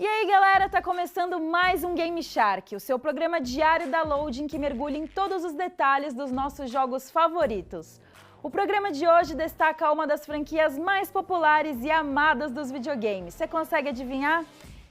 aí, galera, tá começando mais um Game Shark, o seu programa diário da Loading que mergulha em todos os detalhes dos nossos jogos favoritos. O programa de hoje destaca uma das franquias mais populares e amadas dos videogames. Você consegue adivinhar?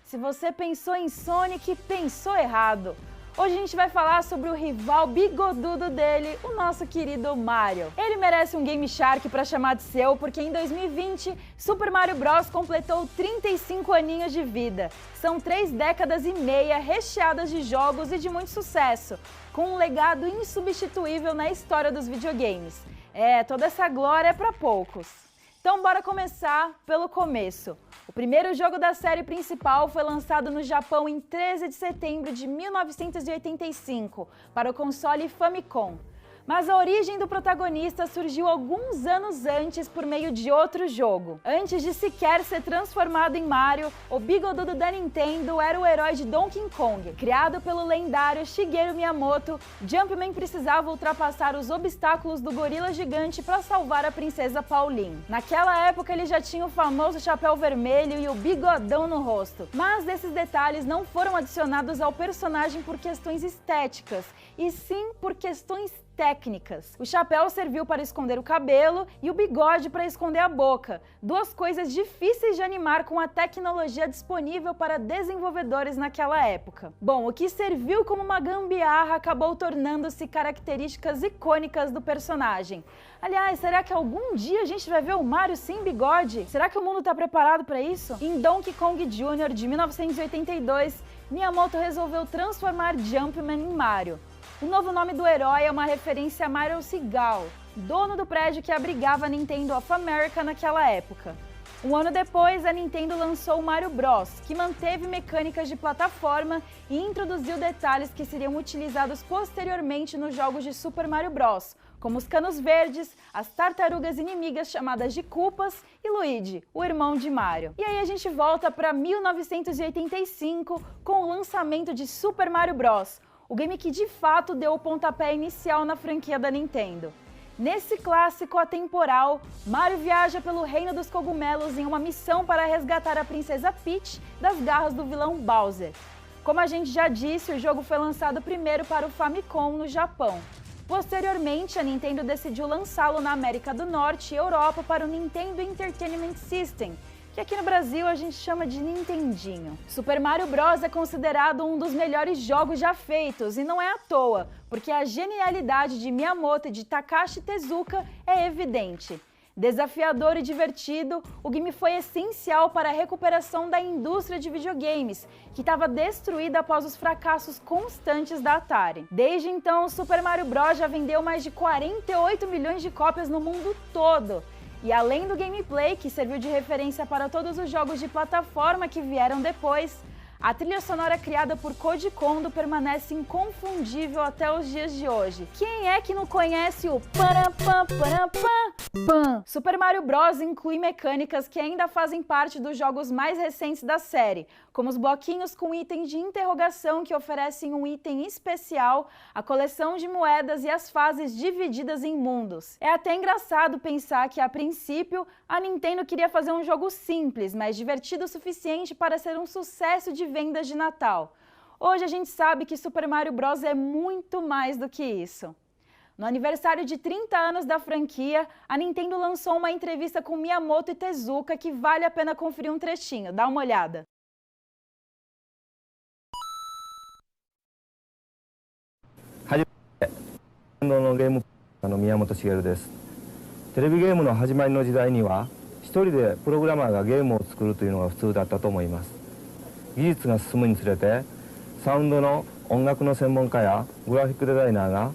Se você pensou em Sonic, pensou errado. Hoje a gente vai falar sobre o rival bigodudo dele, o nosso querido Mario. Ele merece um Game Shark para chamar de seu, porque em 2020, Super Mario Bros. Completou 35 aninhos de vida. São 3 décadas e meia recheadas de jogos e de muito sucesso, com um legado insubstituível na história dos videogames. Toda essa glória é para poucos. Então bora começar pelo começo. O primeiro jogo da série principal foi lançado no Japão em 13 de setembro de 1985 para o console Famicom. Mas a origem do protagonista surgiu alguns anos antes por meio de outro jogo. Antes de sequer ser transformado em Mario, o bigodudo da Nintendo era o herói de Donkey Kong. Criado pelo lendário Shigeru Miyamoto, Jumpman precisava ultrapassar os obstáculos do gorila gigante para salvar a princesa Pauline. Naquela época ele já tinha o famoso chapéu vermelho e o bigodão no rosto. Mas esses detalhes não foram adicionados ao personagem por questões estéticas, e sim por questões técnicas. O chapéu serviu para esconder o cabelo e o bigode para esconder a boca, duas coisas difíceis de animar com a tecnologia disponível para desenvolvedores naquela época. Bom, o que serviu como uma gambiarra acabou tornando-se características icônicas do personagem. Aliás, será que algum dia a gente vai ver o Mario sem bigode? Será que o mundo está preparado para isso? Em Donkey Kong Jr. de 1982, Miyamoto resolveu transformar Jumpman em Mario. O novo nome do herói é uma referência a Mario Seagal, dono do prédio que abrigava a Nintendo of America naquela época. Um ano depois, a Nintendo lançou o Mario Bros., que manteve mecânicas de plataforma e introduziu detalhes que seriam utilizados posteriormente nos jogos de Super Mario Bros., como os canos verdes, as tartarugas inimigas chamadas de Koopas e Luigi, o irmão de Mario. E aí a gente volta para 1985 com o lançamento de Super Mario Bros., o game que de fato deu o pontapé inicial na franquia da Nintendo. Nesse clássico atemporal, Mario viaja pelo reino dos cogumelos em uma missão para resgatar a princesa Peach das garras do vilão Bowser. Como a gente já disse, o jogo foi lançado primeiro para o Famicom no Japão. Posteriormente, a Nintendo decidiu lançá-lo na América do Norte e Europa para o Nintendo Entertainment System, que aqui no Brasil a gente chama de Nintendinho. Super Mario Bros. É considerado um dos melhores jogos já feitos, e não é à toa, porque a genialidade de Miyamoto e de Takashi Tezuka é evidente. Desafiador e divertido, o game foi essencial para a recuperação da indústria de videogames, que estava destruída após os fracassos constantes da Atari. Desde então, Super Mario Bros. Já vendeu mais de 48 milhões de cópias no mundo todo. E além do gameplay, que serviu de referência para todos os jogos de plataforma que vieram depois, a trilha sonora criada por Koji Kondo permanece inconfundível até os dias de hoje. Quem é que não conhece o parampam, parampam, pam? Super Mario Bros. Inclui mecânicas que ainda fazem parte dos jogos mais recentes da série, como os bloquinhos com itens de interrogação que oferecem um item especial, a coleção de moedas e as fases divididas em mundos. É até engraçado pensar que, a princípio, a Nintendo queria fazer um jogo simples, mas divertido o suficiente para ser um sucesso de vendas de Natal. Hoje a gente sabe que Super Mario Bros. É muito mais do que isso. No aniversário de 30 anos da franquia, a Nintendo lançou uma entrevista com Miyamoto e Tezuka que vale a pena conferir um trechinho. Dá uma olhada. のゲーム宮本茂です。テレビゲームの始まりの時代には一人でプログラマーがゲームを作るというのが普通だったと思います。技術が進むにつれてサウンドの音楽の専門家やグラフィックデザイナーが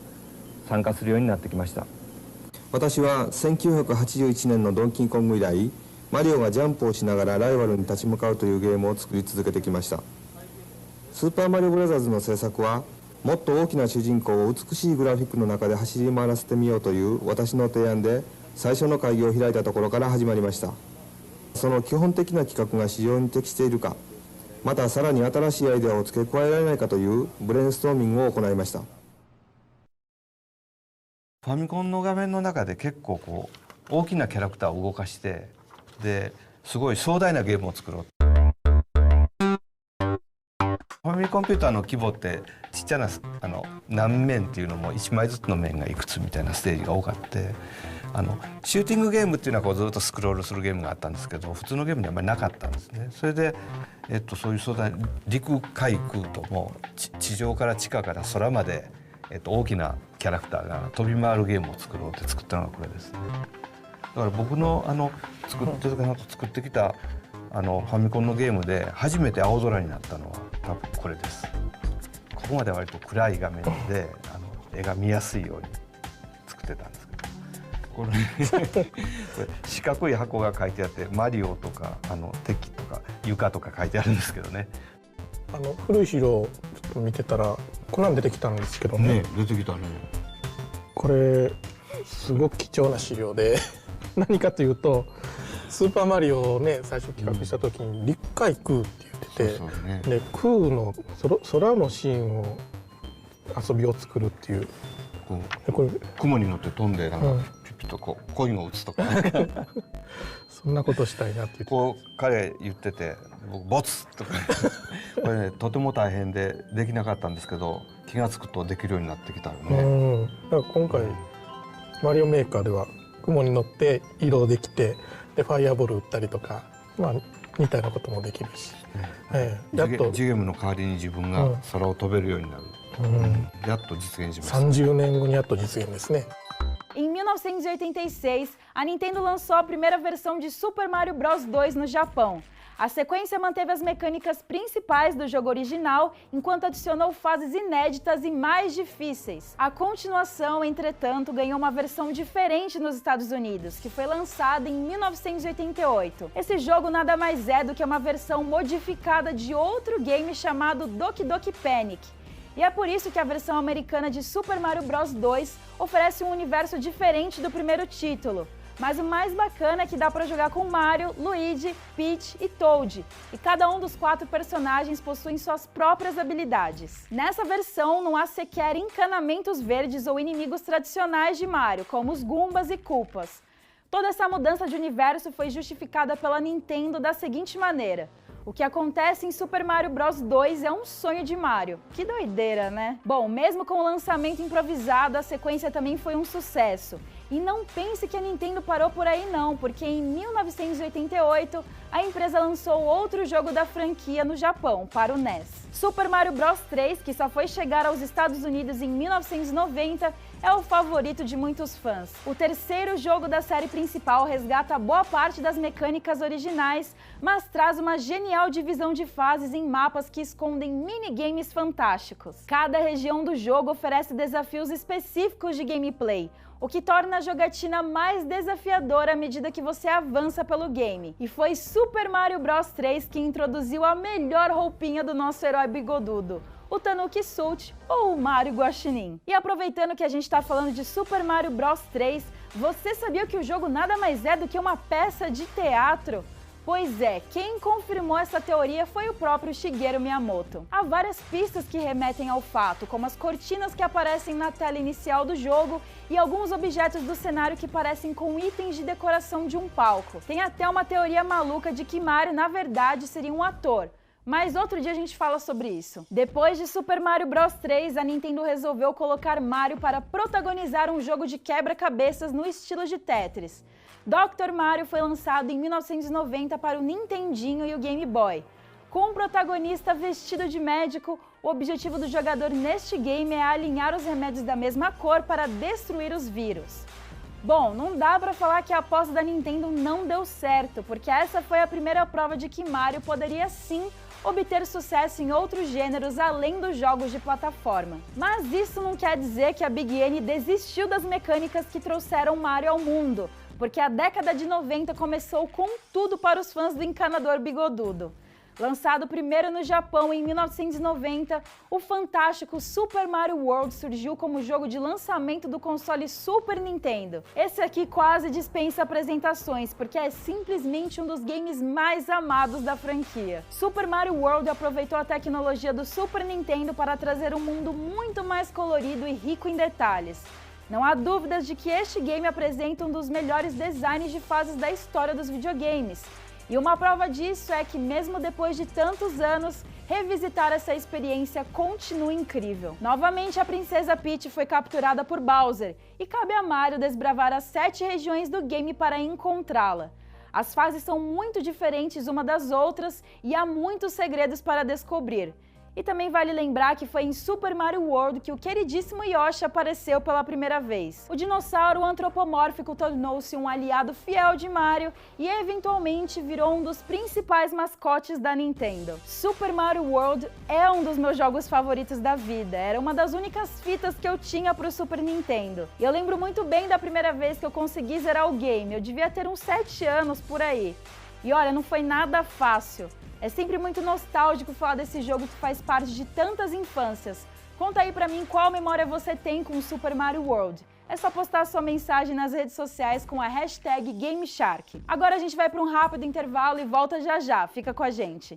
参加するようになってきました。私は1981年のドンキーコング以来、マリオがジャンプをしながらライバルに立ち向かうというゲームを作り続けてきました。スーパーマリオブラザーズの制作はもっと大きな主人公を美しいグラフィックの中で走り回らせてみようという私の提案で最初の会議を開いたところから始まりました。その基本的な企画が市場に適しているか、またさらに新しいアイデアを付け加えられないかというブレインストーミングを行いました。ファミコンの画面の中で結構大きなキャラクターを動かして、ですごい壮大なゲームを作ろう。ファミリーコンピューターの規模ってちっちゃな何面っていうのも1枚ずつの面がいくつみたいなステージが多かってシューティングゲームっていうのはこうずっとスクロールするゲームがあったんですけど普通のゲームにはあんまりなかったんですね。それで、そういう素材陸海空とも地上から地下から空まで、大きなキャラクターが飛び回るゲームを作ろうって作ったのがこれですね。だから僕の作ってきたファミコンのゲームで初めて青空になったのは多分これです。ここまで割と暗い画面で絵が見やすいように作ってたんですけど、これ四角い箱が書いてあってマリオとか敵とか床とか書いてあるんですけどね。古い資料をちょっと見てたらこんなん出てきたんですけどね。出てきたね。これすごく貴重な資料で何かというとスーパーマリオをね最初企画した時に陸海空って言ってて、で空の空のシーンを遊びを作るっていう。これ雲に乗って飛んでなんかピピッとこうコインを打つとかそんなことしたいなって言ってこう彼言ってて僕ボツとかこれねとても大変でできなかったんですけど気が付くとできるようになってきたよね。だから今回マリオメーカーでは雲に乗って移動できてでファイアボール打ったりとかみたいなこともできるし、やっとジゲームの代わりに自分が空を飛べるようになる。やっと実現しました。30年後にやっと実現ですね。Em 1986, a Nintendo lançou a primeira versão de Super Mario Bros. 2 no Japão. A sequência manteve as mecânicas principais do jogo original, enquanto adicionou fases inéditas e mais difíceis. A continuação, entretanto, ganhou uma versão diferente nos Estados Unidos, que foi lançada em 1988. Esse jogo nada mais é do que uma versão modificada de outro game chamado Doki Doki Panic. E é por isso que a versão americana de Super Mario Bros. 2 oferece um universo diferente do primeiro título. Mas o mais bacana é que dá para jogar com Mario, Luigi, Peach e Toad, e cada um dos 4 personagens possuem suas próprias habilidades. Nessa versão não há sequer encanamentos verdes ou inimigos tradicionais de Mario, como os Goombas e Koopas. Toda essa mudança de universo foi justificada pela Nintendo da seguinte maneira: o que acontece em Super Mario Bros. 2 é um sonho de Mario. Que doideira, né? Bom, mesmo com o lançamento improvisado, a sequência também foi um sucesso. E não pense que a Nintendo parou por aí não, porque em 1988 a empresa lançou outro jogo da franquia no Japão, para o NES. Super Mario Bros. 3, que só foi chegar aos Estados Unidos em 1990, é o favorito de muitos fãs. O terceiro jogo da série principal resgata boa parte das mecânicas originais, mas traz uma genial divisão de fases em mapas que escondem minigames fantásticos. Cada região do jogo oferece desafios específicos de gameplay, o que torna a jogatina mais desafiadora à medida que você avança pelo game. E foi Super Mario Bros. 3 que introduziu a melhor roupinha do nosso herói bigodudo, o Tanuki Suit ou o Mario Guaxinim. E aproveitando que a gente está falando de Super Mario Bros. 3, você sabia que o jogo nada mais é do que uma peça de teatro? Pois é, quem confirmou essa teoria foi o próprio Shigeru Miyamoto. Há várias pistas que remetem ao fato, como as cortinas que aparecem na tela inicial do jogo e alguns objetos do cenário que parecem com itens de decoração de um palco. Tem até uma teoria maluca de que Mario, na verdade, seria um ator. Mas outro dia a gente fala sobre isso. Depois de Super Mario Bros. 3, a Nintendo resolveu colocar Mario para protagonizar um jogo de quebra-cabeças no estilo de Tetris. Dr. Mario foi lançado em 1990 para o Nintendinho e o Game Boy. Com um protagonista vestido de médico, o objetivo do jogador neste game é alinhar os remédios da mesma cor para destruir os vírus. Bom, não dá pra falar que a aposta da Nintendo não deu certo, porque essa foi a primeira prova de que Mario poderia sim obter sucesso em outros gêneros além dos jogos de plataforma. Mas isso não quer dizer que a Big N desistiu das mecânicas que trouxeram Mario ao mundo, porque a década de 90 começou com tudo para os fãs do encanador bigodudo. Lançado primeiro no Japão em 1990, o fantástico Super Mario World surgiu como jogo de lançamento do console Super Nintendo. Esse aqui quase dispensa apresentações, porque é simplesmente um dos games mais amados da franquia. Super Mario World aproveitou a tecnologia do Super Nintendo para trazer um mundo muito mais colorido e rico em detalhes. Não há dúvidas de que este game apresenta um dos melhores designs de fases da história dos videogames. E uma prova disso é que, mesmo depois de tantos anos, revisitar essa experiência continua incrível. Novamente, a princesa Peach foi capturada por Bowser e cabe a Mario desbravar as 7 regiões do game para encontrá-la. As fases são muito diferentes uma das outras e há muitos segredos para descobrir. E também vale lembrar que foi em Super Mario World que o queridíssimo Yoshi apareceu pela primeira vez. O dinossauro antropomórfico tornou-se um aliado fiel de Mario e eventualmente virou um dos principais mascotes da Nintendo. Super Mario World é um dos meus jogos favoritos da vida, era uma das únicas fitas que eu tinha para o Super Nintendo. E eu lembro muito bem da primeira vez que eu consegui zerar o game, eu devia ter uns 7 anos por aí. E olha, não foi nada fácil. É sempre muito nostálgico falar desse jogo que faz parte de tantas infâncias. Conta aí pra mim qual memória você tem com o Super Mario World. É só postar sua mensagem nas redes sociais com a hashtag GameShark. Agora a gente vai para um rápido intervalo e volta já já. Fica com a gente.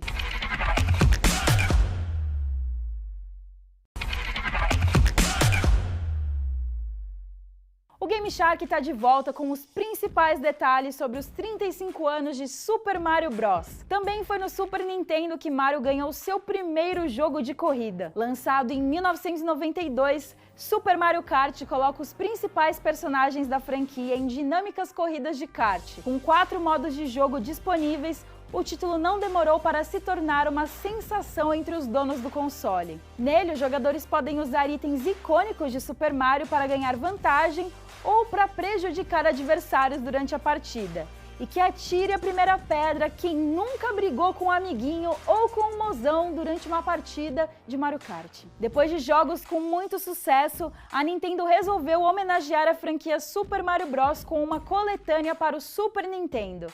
O GameShark está de volta com os principais detalhes sobre os 35 anos de Super Mario Bros. Também foi no Super Nintendo que Mario ganhou seu primeiro jogo de corrida. Lançado em 1992, Super Mario Kart coloca os principais personagens da franquia em dinâmicas corridas de kart. Com 4 modos de jogo disponíveis, o título não demorou para se tornar uma sensação entre os donos do console. Nele, os jogadores podem usar itens icônicos de Super Mario para ganhar vantagem ou para prejudicar adversários durante a partida. E que atire a primeira pedra quem nunca brigou com um amiguinho ou com um mozão durante uma partida de Mario Kart. Depois de jogos com muito sucesso, a Nintendo resolveu homenagear a franquia Super Mario Bros. Com uma coletânea para o Super Nintendo.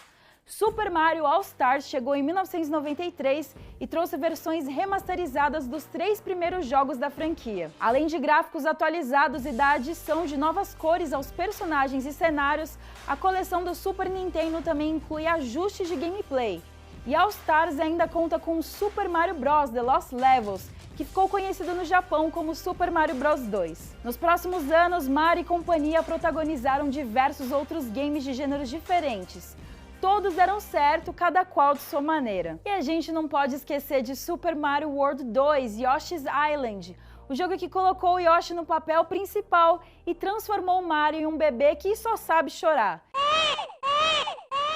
Super Mario All-Stars chegou em 1993 e trouxe versões remasterizadas dos 3 primeiros jogos da franquia. Além de gráficos atualizados e da adição de novas cores aos personagens e cenários, a coleção do Super Nintendo também inclui ajustes de gameplay. E All-Stars ainda conta com Super Mario Bros. The Lost Levels, que ficou conhecido no Japão como Super Mario Bros. 2. Nos próximos anos, Mario e companhia protagonizaram diversos outros games de gêneros diferentes. Todos deram certo, cada qual de sua maneira. E a gente não pode esquecer de Super Mario World 2, Yoshi's Island, o jogo que colocou o Yoshi no papel principal e transformou o Mario em um bebê que só sabe chorar.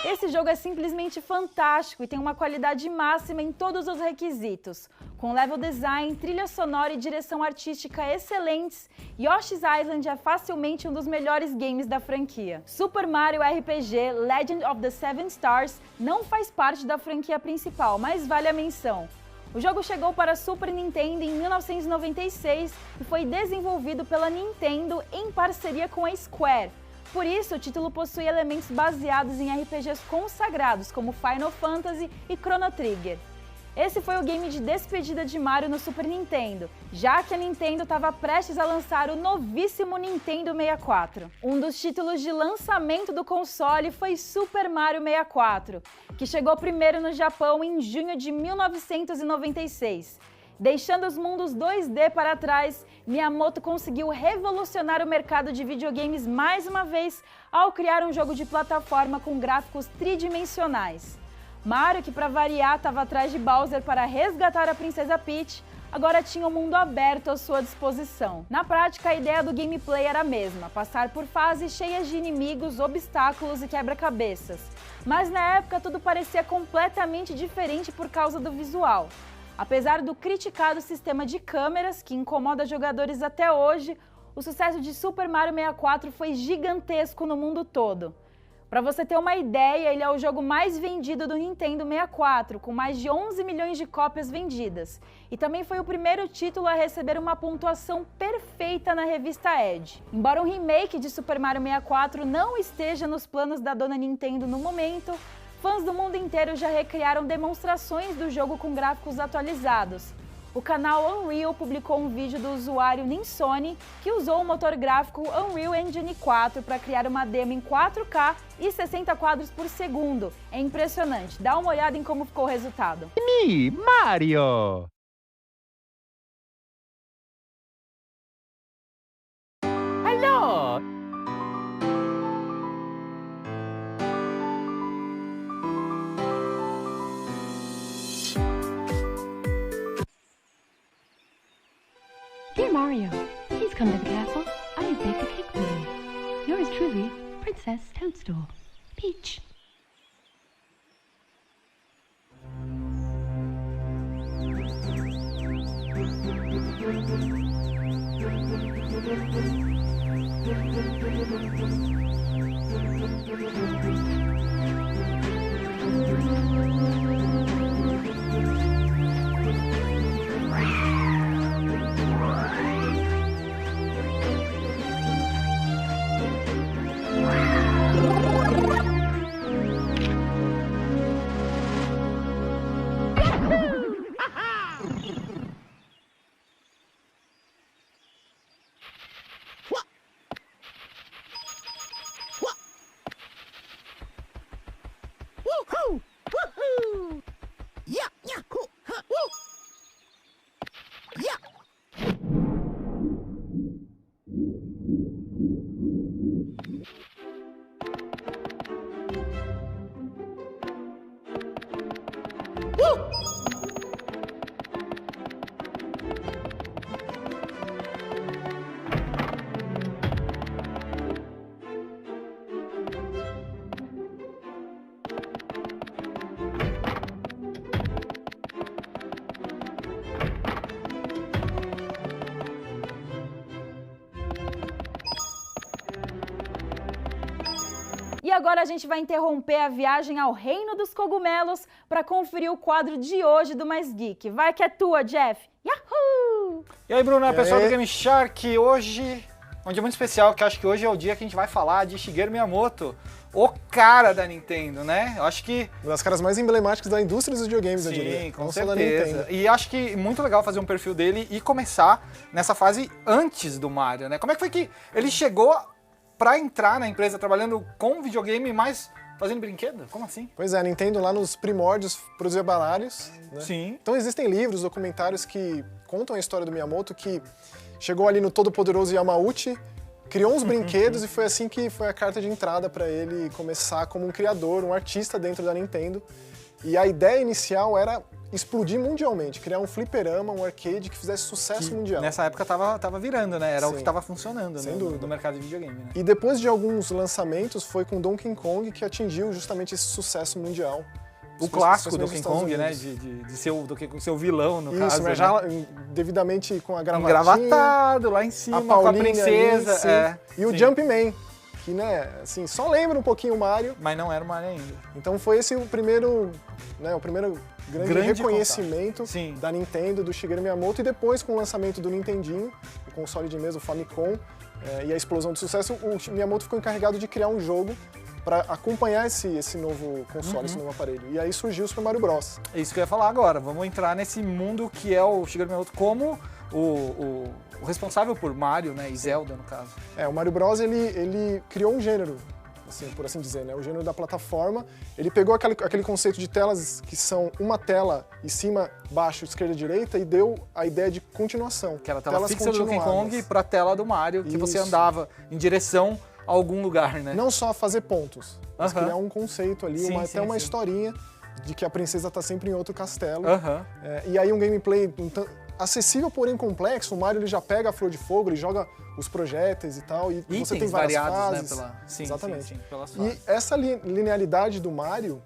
Esse jogo é simplesmente fantástico e tem uma qualidade máxima em todos os requisitos. Com level design, trilha sonora e direção artística excelentes, Yoshi's Island é facilmente um dos melhores games da franquia. Super Mario RPG Legend of the Seven Stars não faz parte da franquia principal, mas vale a menção. O jogo chegou para Super Nintendo em 1996 e foi desenvolvido pela Nintendo em parceria com a Square. Por isso, o título possui elementos baseados em RPGs consagrados, como Final Fantasy e Chrono Trigger. Esse foi o game de despedida de Mario no Super Nintendo, já que a Nintendo estava prestes a lançar o novíssimo Nintendo 64. Um dos títulos de lançamento do console foi Super Mario 64, que chegou primeiro no Japão em junho de 1996. Deixando os mundos 2D para trás, Miyamoto conseguiu revolucionar o mercado de videogames mais uma vez ao criar um jogo de plataforma com gráficos tridimensionais. Mario, que para variar estava atrás de Bowser para resgatar a princesa Peach, agora tinha o mundo aberto à sua disposição. Na prática, a ideia do gameplay era a mesma, passar por fases cheias de inimigos, obstáculos e quebra-cabeças. Mas na época tudo parecia completamente diferente por causa do visual. Apesar do criticado sistema de câmeras, que incomoda jogadores até hoje, o sucesso de Super Mario 64 foi gigantesco no mundo todo. Para você ter uma ideia, ele é o jogo mais vendido do Nintendo 64, com mais de 11 milhões de cópias vendidas. E também foi o primeiro título a receber uma pontuação perfeita na revista Edge. Embora um remake de Super Mario 64 não esteja nos planos da dona Nintendo no momento, fãs do mundo inteiro já recriaram demonstrações do jogo com gráficos atualizados. O canal Unreal publicou um vídeo do usuário Ninsoni, que usou o motor gráfico Unreal Engine 4 para criar uma demo em 4K e 60 quadros por segundo. É impressionante, dá uma olhada em como ficou o resultado. Me, Mario! Hello! Mario. Please come to the castle. I have baked a cake for you. Yours truly, Princess Toadstool. Peach. E agora a gente vai interromper a viagem ao Reino dos Cogumelos para conferir o quadro de hoje do Mais Geek. Vai que é tua, Jeff! Yahoo! E aí, Bruna, pessoal do Game Shark, hoje é um dia muito especial, que eu acho que hoje é o dia que a gente vai falar de Shigeru Miyamoto, o cara da Nintendo, né? Eu acho que... Uma das caras mais emblemáticas da indústria dos videogames, eu diria. Sim, com não só da certeza. Nintendo. E acho que muito legal fazer um perfil dele e começar nessa fase antes do Mario, né? Como é que foi que ele chegou pra entrar na empresa trabalhando com videogame, mas fazendo brinquedo? Como assim? Pois é, a Nintendo lá nos primórdios produzia baralhos, né? Sim. Então existem livros, documentários que contam a história do Miyamoto, que chegou ali no todo-poderoso Yamauchi, criou uns brinquedos e foi assim que foi a carta de entrada para ele começar como um criador, um artista dentro da Nintendo. E a ideia inicial era explodir mundialmente, criar um fliperama, um arcade que fizesse sucesso mundial. Nessa época tava virando, né? Era o Sim. que tava funcionando Sem no dúvida. mercado de videogame, né? E depois de alguns lançamentos, foi com Donkey Kong que atingiu justamente esse sucesso mundial. O clássico Especialmente Donkey nos Kong, né? Unidos. De ser o Donkey Kong, ser o vilão, no Isso, caso. mas né? já devidamente com a gravatinha, Engravatado, lá em cima, a com a Paulinha princesa. ali, sim. É, E o sim. Jumpman, que, né, assim, só lembra um pouquinho o Mario. Mas não era o Mario ainda. Então foi esse o primeiro grande reconhecimento Sim. da Nintendo, do Shigeru Miyamoto, e depois com o lançamento do Nintendinho, o console de mesa, o Famicom, e a explosão de sucesso, o Miyamoto ficou encarregado de criar um jogo para acompanhar esse novo console, esse novo aparelho. E aí surgiu o Super Mario Bros. É isso que eu ia falar agora. Vamos entrar nesse mundo que é o Shigeru Miyamoto como o responsável por Mario, né? E Zelda, no caso. O Mario Bros, ele criou um gênero, assim, por assim dizer, né? O gênero da plataforma. Ele pegou aquele conceito de telas que são uma tela em cima, baixo, esquerda, direita, e deu a ideia de continuação. Que era a tela Telas fixa do Donkey continuadas. Kong pra tela do Mario, que você Isso. andava em direção a algum lugar, né? Não só fazer pontos, mas Aham. criar um conceito ali, Sim, até sim, uma sim. historinha de que a princesa tá sempre em outro castelo. Aham. E aí um gameplay acessível, porém complexo. O Mario ele já pega a flor de fogo, ele joga os projéteis e tal, e Itens você tem várias variados, fases. né? Sim, Exatamente. Sim, pelas E fases. essa linearidade do Mario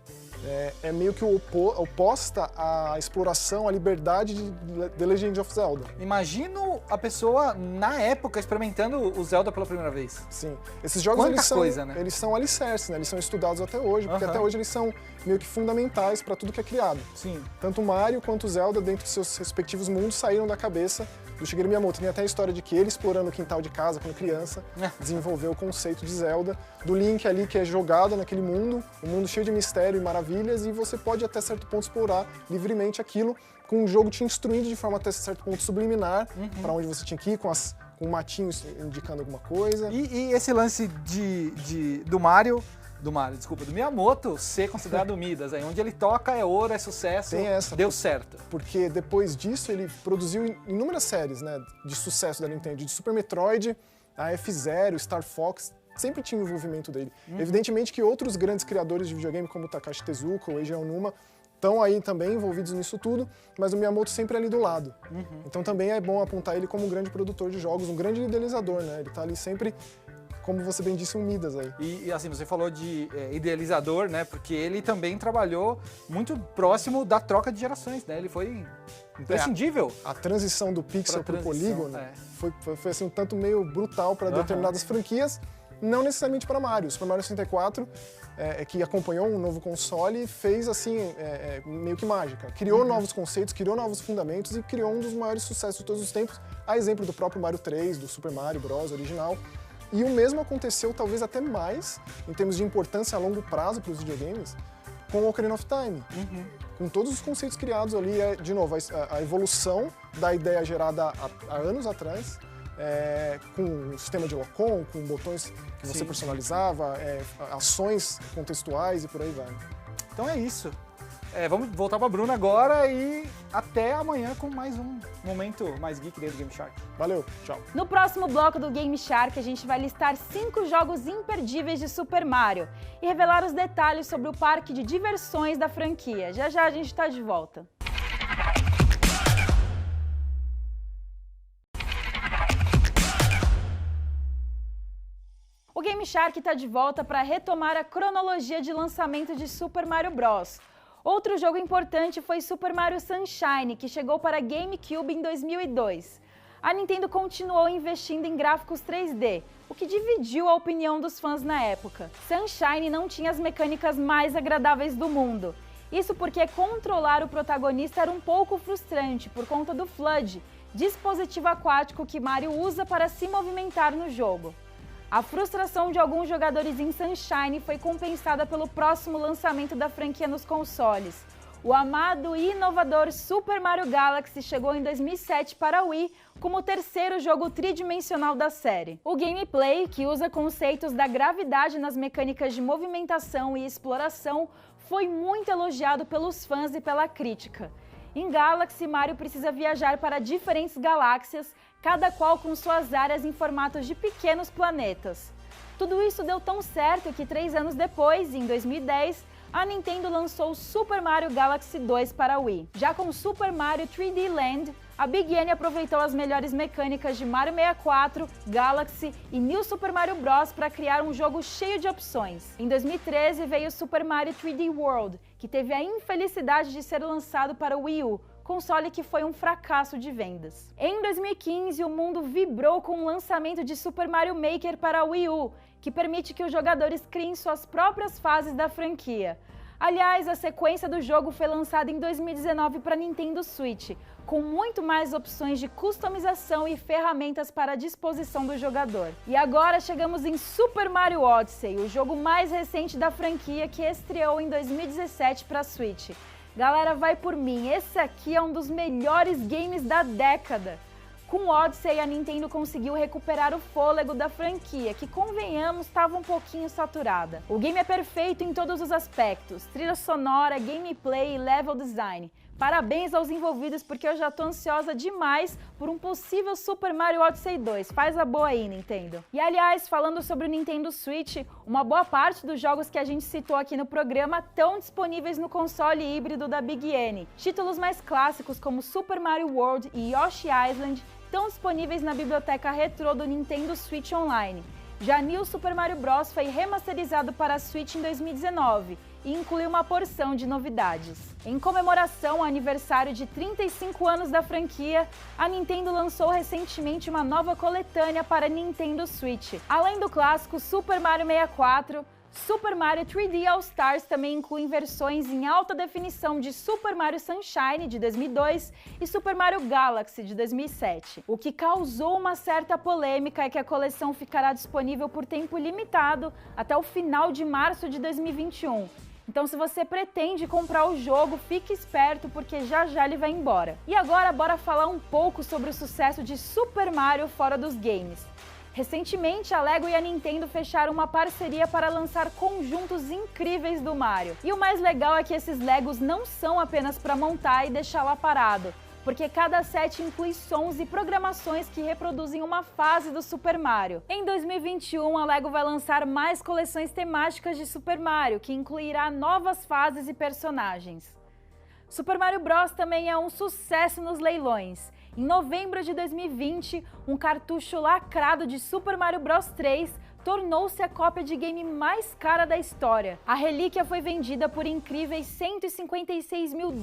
é meio que oposta à exploração, à liberdade de The Legend of Zelda. Imagino a pessoa, na época, experimentando o Zelda pela primeira vez. Sim. Esses jogos Quanta coisa, né? eles são alicerces, né? Eles são estudados até hoje, porque Aham. até hoje eles são meio que fundamentais para tudo que é criado. Sim. Tanto o Mario quanto o Zelda, dentro de seus respectivos mundos, saíram da cabeça do Shigeru Miyamoto. Tem até a história de que ele, explorando o quintal de casa quando criança, desenvolveu o conceito de Zelda, do Link ali que é jogado naquele mundo, um mundo cheio de mistério e maravilhas, e você pode até certo ponto explorar livremente aquilo, com o jogo te instruindo de forma até certo ponto subliminar, para onde você tinha que ir, com matinhos indicando alguma coisa. E esse lance do Miyamoto ser considerado Midas, aí onde ele toca é ouro, é sucesso, Tem essa, deu certo. Porque depois disso ele produziu inúmeras séries, né, de sucesso da Nintendo, de Super Metroid, a F-Zero, Star Fox, sempre tinha o envolvimento dele. Evidentemente que outros grandes criadores de videogame, como o Takashi Tezuka ou Eiji Aonuma, estão aí também envolvidos nisso tudo, mas o Miyamoto sempre ali do lado. Então também é bom apontar ele como um grande produtor de jogos, um grande idealizador, né? Ele tá ali sempre, como você bem disse, um Midas aí. E assim, você falou de idealizador, né? Porque ele também trabalhou muito próximo da troca de gerações, né? Ele foi imprescindível. A transição do pixel para o polígono foi assim, um tanto meio brutal para determinadas franquias, não necessariamente para Mario. O Super Mario 64, que acompanhou um novo console, fez assim, meio que mágica. Criou novos conceitos, criou novos fundamentos e criou um dos maiores sucessos de todos os tempos, a exemplo do próprio Mario 3, do Super Mario Bros. Original. E o mesmo aconteceu, talvez até mais, em termos de importância a longo prazo para os videogames, com o Ocarina of Time. Com todos os conceitos criados ali, de novo, a evolução da ideia gerada há anos atrás, com um sistema de lock-on, com botões que você personalizava, ações contextuais e por aí vai. Então é isso. Vamos voltar para a Bruna agora e até amanhã com mais um momento mais geek dentro do Game Shark. Valeu, tchau. No próximo bloco do Game Shark, a gente vai listar 5 jogos imperdíveis de Super Mario e revelar os detalhes sobre o parque de diversões da franquia. Já já a gente está de volta. O Game Shark está de volta para retomar a cronologia de lançamento de Super Mario Bros. Outro jogo importante foi Super Mario Sunshine, que chegou para GameCube em 2002. A Nintendo continuou investindo em gráficos 3D, o que dividiu a opinião dos fãs na época. Sunshine não tinha as mecânicas mais agradáveis do mundo. Isso porque controlar o protagonista era um pouco frustrante por conta do FLUDD, dispositivo aquático que Mario usa para se movimentar no jogo. A frustração de alguns jogadores em Sunshine foi compensada pelo próximo lançamento da franquia nos consoles. O amado e inovador Super Mario Galaxy chegou em 2007 para a Wii como o terceiro jogo tridimensional da série. O gameplay, que usa conceitos da gravidade nas mecânicas de movimentação e exploração, foi muito elogiado pelos fãs e pela crítica. Em Galaxy, Mario precisa viajar para diferentes galáxias, cada qual com suas áreas em formatos de pequenos planetas. Tudo isso deu tão certo que 3 anos depois, em 2010, a Nintendo lançou Super Mario Galaxy 2 para a Wii. Já com Super Mario 3D Land, a Big N aproveitou as melhores mecânicas de Mario 64, Galaxy e New Super Mario Bros. Para criar um jogo cheio de opções. Em 2013 veio Super Mario 3D World, que teve a infelicidade de ser lançado para o Wii U, console que foi um fracasso de vendas. Em 2015, o mundo vibrou com o lançamento de Super Mario Maker para a Wii U, que permite que os jogadores criem suas próprias fases da franquia. Aliás, a sequência do jogo foi lançada em 2019 para Nintendo Switch, com muito mais opções de customização e ferramentas para a disposição do jogador. E agora chegamos em Super Mario Odyssey, o jogo mais recente da franquia que estreou em 2017 para Switch. Galera, vai por mim, esse aqui é um dos melhores games da década. Com Odyssey, a Nintendo conseguiu recuperar o fôlego da franquia, que, convenhamos, estava um pouquinho saturada. O game é perfeito em todos os aspectos, trilha sonora, gameplay e level design. Parabéns aos envolvidos, porque eu já tô ansiosa demais por um possível Super Mario Odyssey 2. Faz a boa aí, Nintendo. E aliás, falando sobre o Nintendo Switch, uma boa parte dos jogos que a gente citou aqui no programa estão disponíveis no console híbrido da Big N. Títulos mais clássicos como Super Mario World e Yoshi Island estão disponíveis na biblioteca retrô do Nintendo Switch Online. Já New Super Mario Bros. Foi remasterizado para a Switch em 2019 e inclui uma porção de novidades. Em comemoração ao aniversário de 35 anos da franquia, a Nintendo lançou recentemente uma nova coletânea para Nintendo Switch. Além do clássico Super Mario 64, Super Mario 3D All Stars também inclui versões em alta definição de Super Mario Sunshine, de 2002, e Super Mario Galaxy, de 2007. O que causou uma certa polêmica é que a coleção ficará disponível por tempo limitado até o final de março de 2021. Então, se você pretende comprar o jogo, fique esperto, porque já já ele vai embora. E agora, bora falar um pouco sobre o sucesso de Super Mario fora dos games. Recentemente, a Lego e a Nintendo fecharam uma parceria para lançar conjuntos incríveis do Mario. E o mais legal é que esses Legos não são apenas para montar e deixar lá parado, porque cada set inclui sons e programações que reproduzem uma fase do Super Mario. Em 2021, a Lego vai lançar mais coleções temáticas de Super Mario, que incluirá novas fases e personagens. Super Mario Bros. Também é um sucesso nos leilões. Em novembro de 2020, um cartucho lacrado de Super Mario Bros. 3 tornou-se a cópia de game mais cara da história. A relíquia foi vendida por incríveis $156 mil,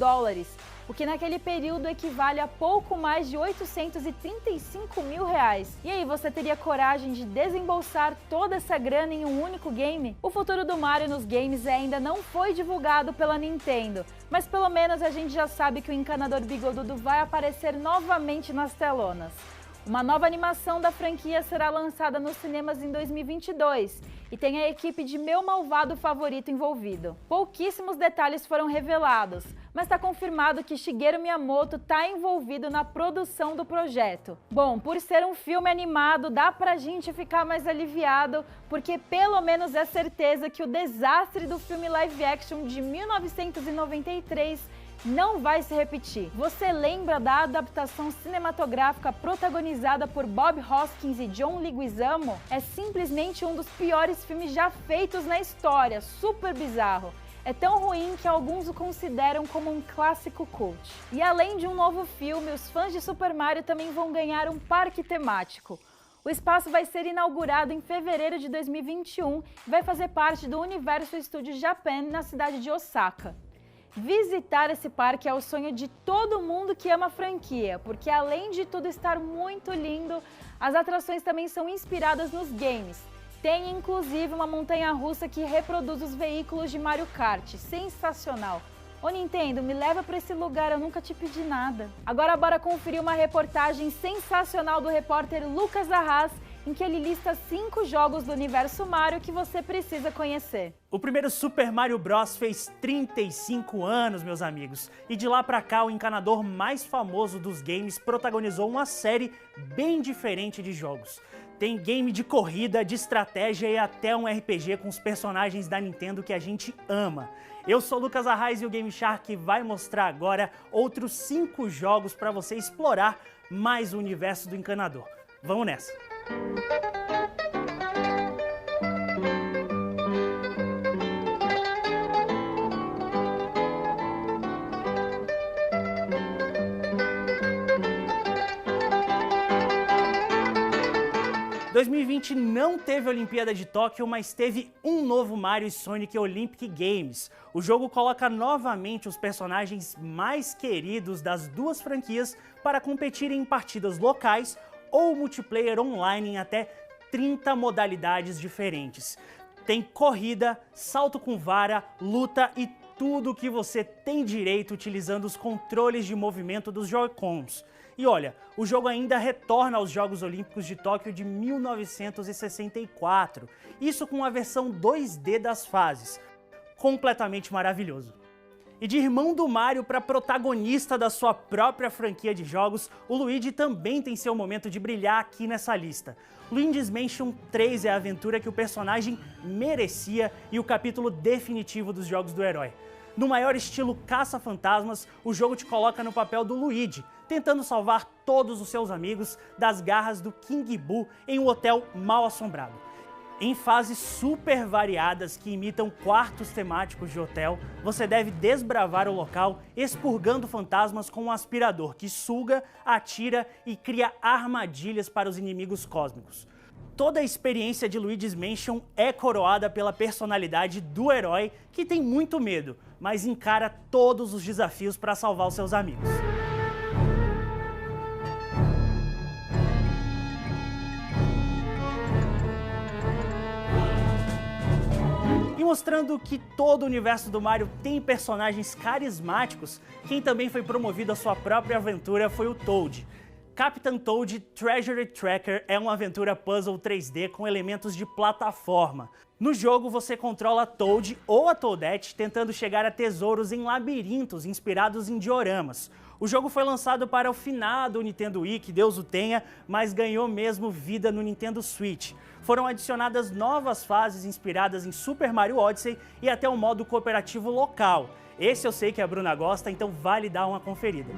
o que naquele período equivale a pouco mais de R$835 mil. E aí, você teria coragem de desembolsar toda essa grana em um único game? O futuro do Mario nos games ainda não foi divulgado pela Nintendo, mas pelo menos a gente já sabe que o encanador bigodudo vai aparecer novamente nas telonas. Uma nova animação da franquia será lançada nos cinemas em 2022 e tem a equipe de Meu Malvado Favorito envolvido. Pouquíssimos detalhes foram revelados, mas está confirmado que Shigeru Miyamoto está envolvido na produção do projeto. Bom, por ser um filme animado, dá pra gente ficar mais aliviado, porque pelo menos é certeza que o desastre do filme live action de 1993 não vai se repetir. Você lembra da adaptação cinematográfica protagonizada por Bob Hoskins e John Leguizamo? É simplesmente um dos piores filmes já feitos na história, super bizarro. É tão ruim que alguns o consideram como um clássico cult. E além de um novo filme, os fãs de Super Mario também vão ganhar um parque temático. O espaço vai ser inaugurado em fevereiro de 2021 e vai fazer parte do Universal Studios Japan na cidade de Osaka. Visitar esse parque é o sonho de todo mundo que ama a franquia, porque além de tudo estar muito lindo, as atrações também são inspiradas nos games. Tem inclusive uma montanha-russa que reproduz os veículos de Mario Kart, sensacional. Ô Nintendo, me leva para esse lugar, eu nunca te pedi nada. Agora bora conferir uma reportagem sensacional do repórter Lucas Arras, em que ele lista 5 jogos do universo Mario que você precisa conhecer. O primeiro Super Mario Bros. Fez 35 anos, meus amigos. E de lá pra cá, o encanador mais famoso dos games protagonizou uma série bem diferente de jogos. Tem game de corrida, de estratégia e até um RPG com os personagens da Nintendo que a gente ama. Eu sou o Lucas Arraes e o Game Shark vai mostrar agora outros 5 jogos para você explorar mais o universo do encanador. Vamos nessa! 2020 não teve a Olimpíada de Tóquio, mas teve um novo Mario e Sonic Olympic Games. O jogo coloca novamente os personagens mais queridos das duas franquias para competirem em partidas locais ou multiplayer online em até 30 modalidades diferentes. Tem corrida, salto com vara, luta e tudo o que você tem direito utilizando os controles de movimento dos Joy-Cons. E olha, o jogo ainda retorna aos Jogos Olímpicos de Tóquio de 1964, isso com a versão 2D das fases. Completamente maravilhoso. E de irmão do Mario para protagonista da sua própria franquia de jogos, o Luigi também tem seu momento de brilhar aqui nessa lista. Luigi's Mansion 3 é a aventura que o personagem merecia e o capítulo definitivo dos jogos do herói. No maior estilo caça-fantasmas, o jogo te coloca no papel do Luigi, tentando salvar todos os seus amigos das garras do King Boo em um hotel mal assombrado. Em fases super variadas que imitam quartos temáticos de hotel, você deve desbravar o local expurgando fantasmas com um aspirador que suga, atira e cria armadilhas para os inimigos cósmicos. Toda a experiência de Luigi's Mansion é coroada pela personalidade do herói que tem muito medo, mas encara todos os desafios para salvar os seus amigos. E mostrando que todo o universo do Mario tem personagens carismáticos, quem também foi promovido à sua própria aventura foi o Toad. Captain Toad Treasure Tracker é uma aventura puzzle 3D com elementos de plataforma. No jogo você controla Toad ou a Toadette tentando chegar a tesouros em labirintos inspirados em dioramas. O jogo foi lançado para o finado Nintendo Wii, que Deus o tenha, mas ganhou mesmo vida no Nintendo Switch. Foram adicionadas novas fases inspiradas em Super Mario Odyssey e até um modo cooperativo local. Esse eu sei que a Bruna gosta, então vale dar uma conferida.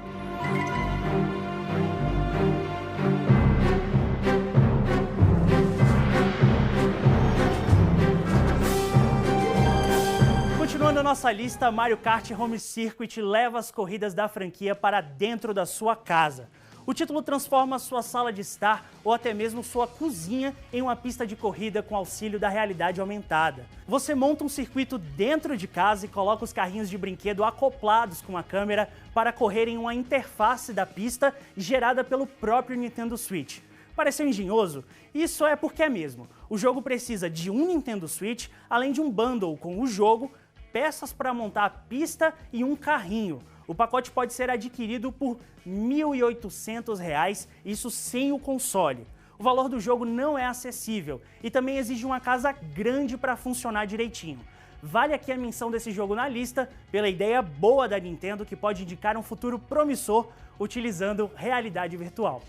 Continuando nossa lista, Mario Kart Home Circuit leva as corridas da franquia para dentro da sua casa. O título transforma sua sala de estar ou até mesmo sua cozinha em uma pista de corrida com auxílio da realidade aumentada. Você monta um circuito dentro de casa e coloca os carrinhos de brinquedo acoplados com uma câmera para correr em uma interface da pista gerada pelo próprio Nintendo Switch. Pareceu engenhoso? Isso é porque é mesmo. O jogo precisa de um Nintendo Switch, além de um bundle com o jogo, peças para montar a pista e um carrinho. O pacote pode ser adquirido por R$ 1.800, isso sem o console. O valor do jogo não é acessível e também exige uma casa grande para funcionar direitinho. Vale aqui a menção desse jogo na lista pela ideia boa da Nintendo que pode indicar um futuro promissor utilizando realidade virtual.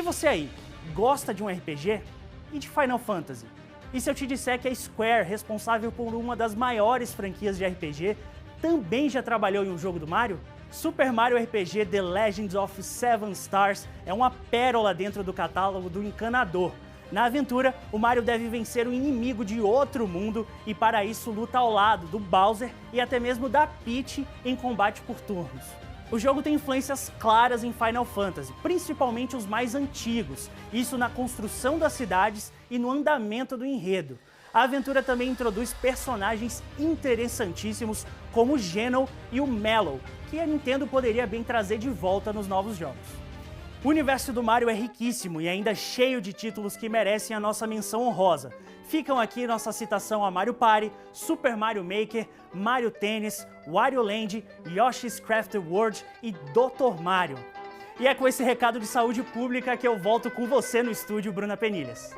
E você aí, gosta de um RPG? E de Final Fantasy? E se eu te disser que a Square, responsável por uma das maiores franquias de RPG, também já trabalhou em um jogo do Mario? Super Mario RPG The Legends of Seven Stars é uma pérola dentro do catálogo do encanador. Na aventura, o Mario deve vencer um inimigo de outro mundo e para isso luta ao lado do Bowser e até mesmo da Peach em combate por turnos. O jogo tem influências claras em Final Fantasy, principalmente os mais antigos, isso na construção das cidades e no andamento do enredo. A aventura também introduz personagens interessantíssimos como o Geno e o Mallow, que a Nintendo poderia bem trazer de volta nos novos jogos. O universo do Mario é riquíssimo e ainda cheio de títulos que merecem a nossa menção honrosa. Ficam aqui nossa citação a Mario Party, Super Mario Maker, Mario Tennis, Wario Land, Yoshi's Crafted World e Dr. Mario. E é com esse recado de saúde pública que eu volto com você no estúdio, Bruna Penilhas.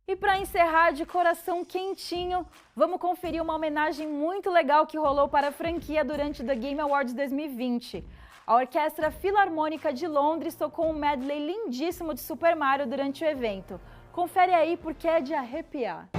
E para encerrar de coração quentinho, vamos conferir uma homenagem muito legal que rolou para a franquia durante o The Game Awards 2020. A Orquestra Filarmônica de Londres tocou um medley lindíssimo de Super Mario durante o evento. Confere aí porque é de arrepiar.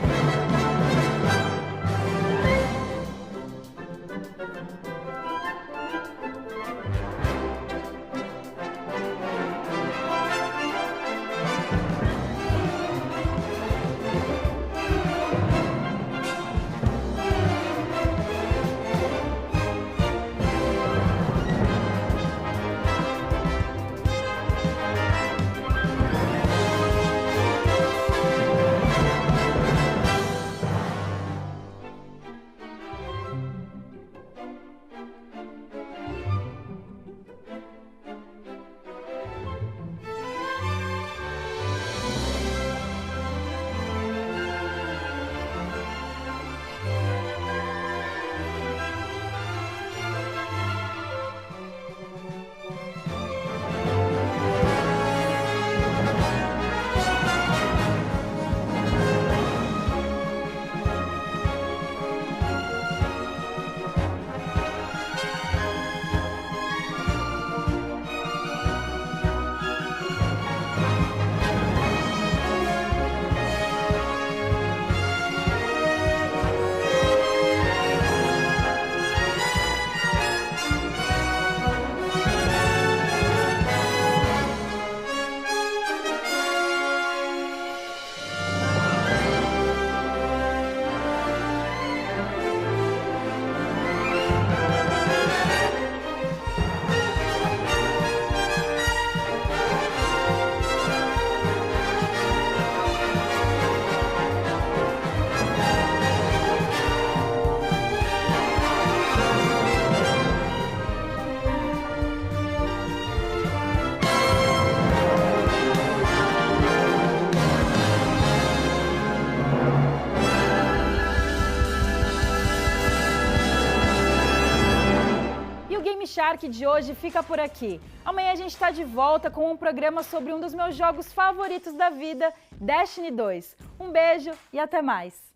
Shark de hoje fica por aqui. Amanhã a gente está de volta com um programa sobre um dos meus jogos favoritos da vida, Destiny 2. Um beijo e até mais!